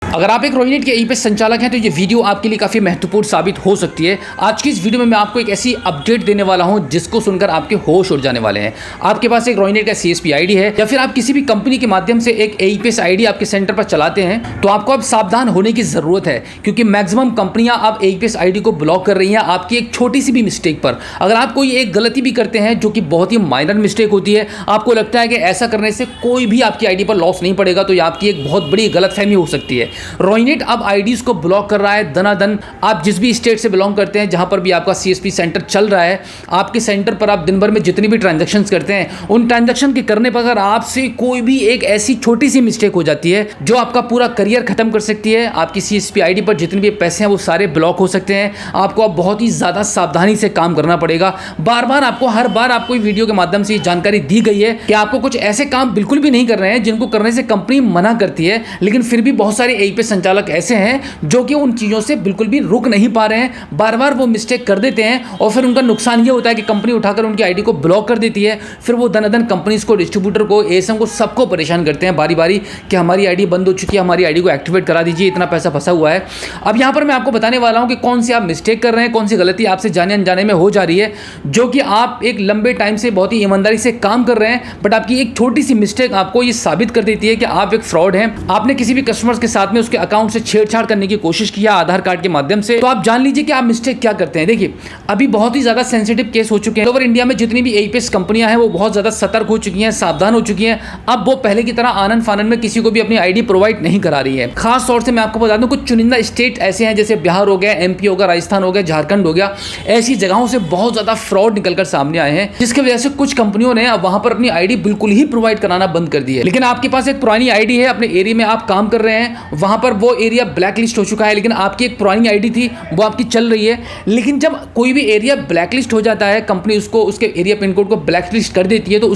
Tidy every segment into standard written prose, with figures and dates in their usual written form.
अगर आप एक रोहिनेट के ई-पेस संचालक हैं तो ये वीडियो आपके लिए काफ़ी महत्वपूर्ण साबित हो सकती है। आज की इस वीडियो में मैं आपको एक ऐसी अपडेट देने वाला हूं जिसको सुनकर आपके होश उड़ जाने वाले हैं। आपके पास एक रोहिनेट का CSP आईडी है या फिर आप किसी भी कंपनी के माध्यम से एक ई-पेस आईडी आपके सेंटर पर चलाते हैं तो आपको अब सावधान होने की ज़रूरत है, क्योंकि मैक्सिमम कंपनियां अब ई-पेस आईडी को ब्लॉक कर रही हैं आपकी एक छोटी सी भी मिस्टेक पर। अगर आप कोई एक गलती भी करते हैं जो कि बहुत ही माइनर मिस्टेक होती है, आपको लगता है कि ऐसा करने से कोई भी आपकी आईडी पर लॉस नहीं पड़ेगा, तो ये आपकी एक बहुत बड़ी गलतफहमी हो सकती है। रोहिनेट अब आईडीज को ब्लॉक कर रहा है दनादन। आप जिस भी स्टेट से बिलोंग करते हैं, जहां पर भी आपका CSP सेंटर चल रहा है, आपके सेंटर पर आप दिन भर में जितनी भी ट्रांजैक्शंस करते हैं, उन ट्रांजैक्शन के करने पर अगर आपसे कोई भी एक ऐसी छोटी सी मिस्टेक हो जाती है जो आपका पूरा करियर खत्म कर सकती है, आपकी CSP आईडी पर जितने भी पैसे हैं वो सारे ब्लॉक हो सकते हैं। आपको अब बहुत ही ज़्यादा सावधानी से काम करना पड़ेगा। बार बार आपको हर बार आपको वीडियो के माध्यम से जानकारी दी गई है कि आपको कुछ ऐसे काम बिल्कुल भी नहीं कर रहे हैं जिनको करने से कंपनी मना करती है, लेकिन फिर भी बहुत सारे ई-पेस संचालक ऐसे हैं जो कि उन चीज़ों से बिल्कुल भी रुक नहीं पा रहे हैं। बार बार वो मिस्टेक कर देते हैं और फिर उनका नुकसान ये होता है कि कंपनी उठाकर उनकी आईडी को ब्लॉक कर देती है। फिर वो दनादन कंपनीज को, डिस्ट्रीब्यूटर को, ASM को, सबको परेशान करते हैं बारी बारी कि हमारी आईडी बंद हो चुकी है, हमारी आईडी को एक्टिवेट करा दीजिए, इतना पैसा फंसा हुआ है। अब यहाँ पर मैं आपको बताने वाला हूँ कि कौन सी आप मिस्टेक कर रहे हैं, कौन सी गलती आपसे जाने अनजाने में हो जा रही है, जो कि आप एक लंबे टाइम से बहुत ही ईमानदारी से काम कर रहे हैं, बट आपकी एक छोटी सी मिस्टेक आपको ये साबित कर देती है कि आप एक फ्रॉड हैं। आपने किसी भी कस्टमर्स के साथ में उसके अकाउंट से छेड़छाड़ करने की कोशिश किया आधार कार्ड के माध्यम से, तो आप जान लीजिए कि आप मिस्टेक क्या करते हैं। देखिए, अभी बहुत ही ज्यादा सेंसिटिव केस हो चुके हैं। ओवर इंडिया में जितनी भी ई-पेस कंपनियां हैं वो बहुत ज्यादा सतर्क हो चुकी हैं, सावधान हो चुकी हैं। अब वो पहले की तरह आनन फानन में किसी को भी अपनी आईडी प्रोवाइड नहीं करा रही है। खास तौर से मैं आपको बता दूं, कुछ चुनिंदा स्टेट ऐसे हैं जैसे बिहार हो गया, MP हो गया, राजस्थान हो गया, झारखंड हो गया, ऐसी जगहों से बहुत ज्यादा फ्रॉड निकलकर सामने आए हैं, जिसकी वजह से कुछ कंपनियों ने अब वहां पर अपनी आईडी बिल्कुल ही प्रोवाइड कराना बंद कर दी है। लेकिन आपके पास एक पुरानी आईडी है, अपने एरिया में आप काम कर रहे हैं, वहां पर वो एरिया ब्लैक लिस्ट हो चुका है, लेकिन आपकी एक पुरानी आईडी थी वो आपकी चल रही है। लेकिन जब कोई भी एरिया ब्लैक लिस्ट हो जाता है, कंपनी उसको, उसके एरिया पिन कोड को ब्लैक लिस्ट कर देती है, तो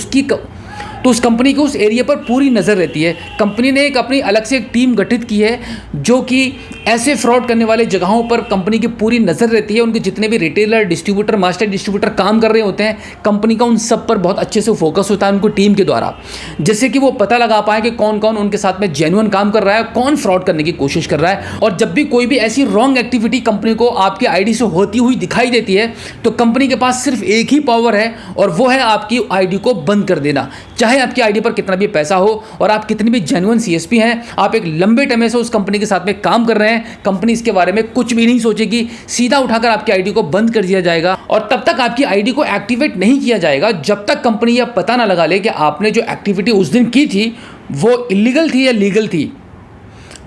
उस कंपनी को उस एरिया पर पूरी नज़र रहती है। कंपनी ने एक अपनी अलग से एक टीम गठित की है जो कि ऐसे फ्रॉड करने वाले जगहों पर कंपनी की पूरी नज़र रहती है। उनके जितने भी रिटेलर, डिस्ट्रीब्यूटर, मास्टर डिस्ट्रीब्यूटर काम कर रहे होते हैं, कंपनी का उन सब पर बहुत अच्छे से फोकस होता है उनको टीम के द्वारा, जिससे कि वो पता लगा पाए कि कौन कौन उनके साथ में जेन्युइन काम कर रहा है, कौन फ्रॉड करने की कोशिश कर रहा है। और जब भी कोई भी ऐसी रॉन्ग एक्टिविटी कंपनी को आपकी आईडी से होती हुई दिखाई देती है, तो कंपनी के पास सिर्फ एक ही पावर है और वो है आपकी आईडी को बंद कर देना। चाहे आपकी आईडी पर कितना भी पैसा हो और आप कितनी भी जेन्युइन CSP हैं, आप एक लंबे टाइम से उस कंपनी के साथ में काम कर रहे हैं, कंपनी इसके बारे में कुछ भी नहीं सोचेगी, सीधा उठाकर आपकी आईडी को बंद कर दिया जाएगा। और तब तक आपकी आईडी को एक्टिवेट नहीं किया जाएगा जब तक कंपनी यह पता ना लगा ले कि आपने जो एक्टिविटी उस दिन की थी वो इलीगल थी या लीगल थी।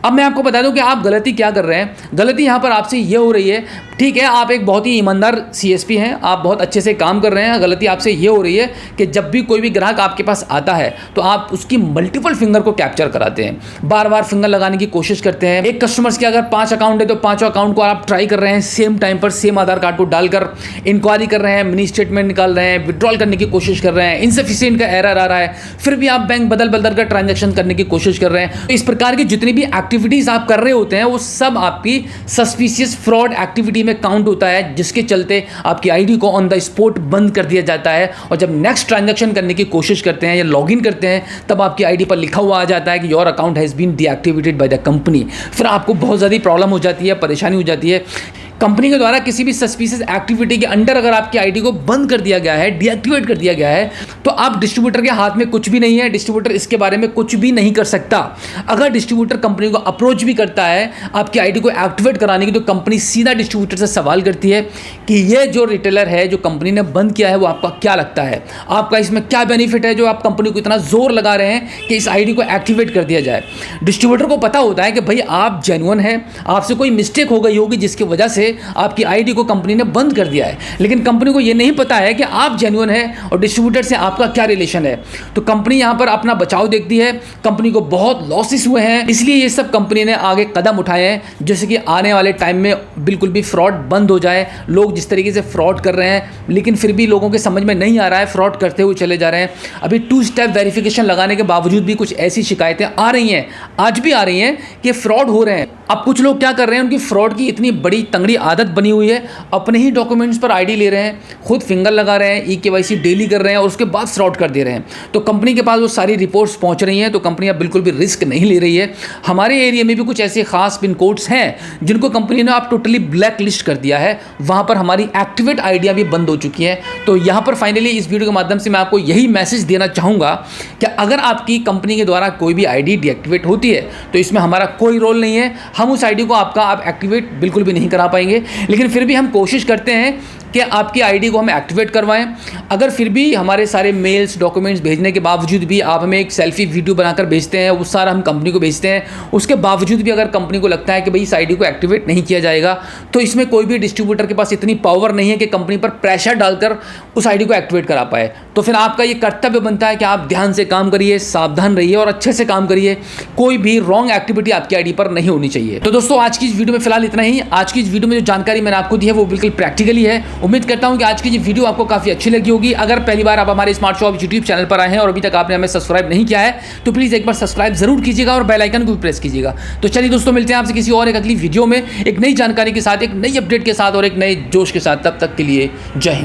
अब मैं आपको बता दूं कि आप गलती क्या कर रहे हैं। गलती यहाँ पर आपसे ये हो रही है, ठीक है, आप एक बहुत ही ईमानदार CSP हैं, आप बहुत अच्छे से काम कर रहे हैं। गलती आपसे ये हो रही है कि जब भी कोई भी ग्राहक आपके पास आता है तो आप उसकी मल्टीपल फिंगर को कैप्चर कराते हैं, बार बार फिंगर लगाने की कोशिश करते हैं। एक कस्टमर्स के अगर 5 अकाउंट है तो 5 अकाउंट को आप ट्राई कर रहे हैं सेम टाइम पर, सेम आधार कार्ड को डालकर इंक्वायरी कर रहे हैं, मिनी स्टेटमेंट निकाल रहे हैं, विड्रॉल करने की कोशिश कर रहे हैं, इनसफिशिएंट का एरर आ रहा है, फिर भी आप बैंक बदल बदल कर ट्रांजेक्शन करने की कोशिश कर रहे हैं। तो इस प्रकार की जितनी भी एक्टिविटीज आप कर रहे होते हैं वो सब आपकी सस्पिशियस फ्रॉड एक्टिविटी में काउंट होता है, जिसके चलते आपकी आईडी को ऑन द स्पॉट बंद कर दिया जाता है। और जब नेक्स्ट ट्रांजैक्शन करने की कोशिश करते हैं या लॉगिन करते हैं, तब आपकी आईडी पर लिखा हुआ आ जाता है कि your account has been deactivated by the company. फिर आपको बहुत ज़्यादा प्रॉब्लम हो जाती है, परेशानी हो जाती है। कंपनी के द्वारा किसी भी सस्पिशियस एक्टिविटी के अंडर अगर आपकी आईडी को बंद कर दिया गया है, डीएक्टिवेट कर दिया गया है, तो आप डिस्ट्रीब्यूटर के हाथ में कुछ भी नहीं है। डिस्ट्रीब्यूटर इसके बारे में कुछ भी नहीं कर सकता। अगर डिस्ट्रीब्यूटर कंपनी को अप्रोच भी करता है आपकी आईडी को एक्टिवेट कराने की, तो कंपनी सीधा डिस्ट्रीब्यूटर से सवाल करती है कि ये जो रिटेलर है, जो कंपनी ने बंद किया है, वो आपका क्या लगता है, आपका इसमें क्या बेनिफिट है जो आप कंपनी को इतना जोर लगा रहे हैं कि इस आईडी को एक्टिवेट कर दिया जाए। डिस्ट्रीब्यूटर को पता होता है कि भाई आप जेन्युइन हैं, आपसे कोई मिस्टेक हो गई होगी जिसकी वजह से आपकी आईडी को कंपनी ने बंद कर दिया है, लेकिन कंपनी को यह नहीं पता है कि आप जेन्युइन हैं और डिस्ट्रीब्यूटर से आपका क्या रिलेशन है। तो कंपनी यहां पर अपना बचाव देखती है, कंपनी को बहुत लॉसेस हुए हैं, इसलिए ये सब कंपनी ने आगे कदम उठाए हैं, जैसे कि आने वाले टाइम में बिल्कुल भी फ्रॉड बंद हो जाए। लोग जिस तरीके से फ्रॉड कर रहे हैं, लेकिन फिर भी लोगों के समझ में नहीं आ रहा है, फ्रॉड करते हुए चले जा रहे हैं। अभी 2 स्टेप वेरिफिकेशन लगाने के बावजूद भी कुछ ऐसी शिकायतें आ रही हैं, आज भी आ रही हैं कि फ्रॉड हो रहे हैं। अब कुछ लोग क्या कर रहे हैं, उनकी फ्रॉड की इतनी बड़ी तंगड़ी आदत बनी हुई है, अपने ही डॉक्यूमेंट्स पर आईडी ले रहे हैं, खुद फिंगर लगा रहे हैं, ई-केवाईसी डेली कर रहे हैं और उसके बाद फ्रॉड कर दे रहे हैं। तो कंपनी के पास वो सारी रिपोर्ट्स पहुंच रही हैं, तो कंपनी अब बिल्कुल भी रिस्क नहीं ले रही है। हमारे एरिया में भी कुछ ऐसे खास पिन कोड्स हैं जिनको कंपनी ने अब टोटली ब्लैक लिस्ट कर दिया है, वहाँ पर हमारी एक्टिवेट आईडियाँ भी बंद हो चुकी हैं। तो यहाँ पर फाइनली इस वीडियो के माध्यम से मैं आपको यही मैसेज देना चाहूँगा कि अगर आपकी कंपनी के द्वारा कोई भी आईडी डीएक्टिवेट होती है तो इसमें हमारा कोई रोल नहीं है, हम उस आईडी को आपका आप एक्टिवेट बिल्कुल भी नहीं करा पाएंगे। लेकिन फिर भी हम कोशिश करते हैं कि आपकी आईडी को हम एक्टिवेट करवाएं। अगर फिर भी हमारे सारे मेल्स डॉक्यूमेंट्स भेजने के बावजूद भी आप हमें एक सेल्फी वीडियो बनाकर भेजते हैं, वो सारा हम कंपनी को भेजते हैं, उसके बावजूद भी अगर कंपनी को लगता है कि भाई इस आईडी को एक्टिवेट नहीं किया जाएगा, तो इसमें कोई भी डिस्ट्रीब्यूटर के पास इतनी पावर नहीं है कि कंपनी पर प्रेशर डालकर उस आईडी को एक्टिवेट करा पाए। तो फिर आपका ये कर्तव्य बनता है कि आप ध्यान से काम करिए, सावधान रहिए और अच्छे से काम करिए। कोई भी रॉन्ग एक्टिविटी आपकी आईडी पर नहीं होनी चाहिए। तो दोस्तों आज की इस वीडियो में फिलहाल इतना ही। आज की इस वीडियो में जो जानकारी मैंने आपको दी है वो बिल्कुल प्रैक्टिकली है। उम्मीद करता हूं कि आज की ये वीडियो आपको काफी अच्छी लगी होगी। अगर पहली बार आप हमारे स्मार्ट शॉप यूट्यूब चैनल पर आए हैं और अभी तक आपने हमें सब्सक्राइब नहीं किया है तो प्लीज एक बार सब्सक्राइब जरूर कीजिएगा और बेल आइकन को भी प्रेस कीजिएगा। तो चलिए दोस्तों मिलते हैं आपसे किसी और एक अगली वीडियो में एक नई जानकारी के साथ, एक नई अपडेट के साथ और एक नए जोश के साथ। तब तक के लिए जय हिंद।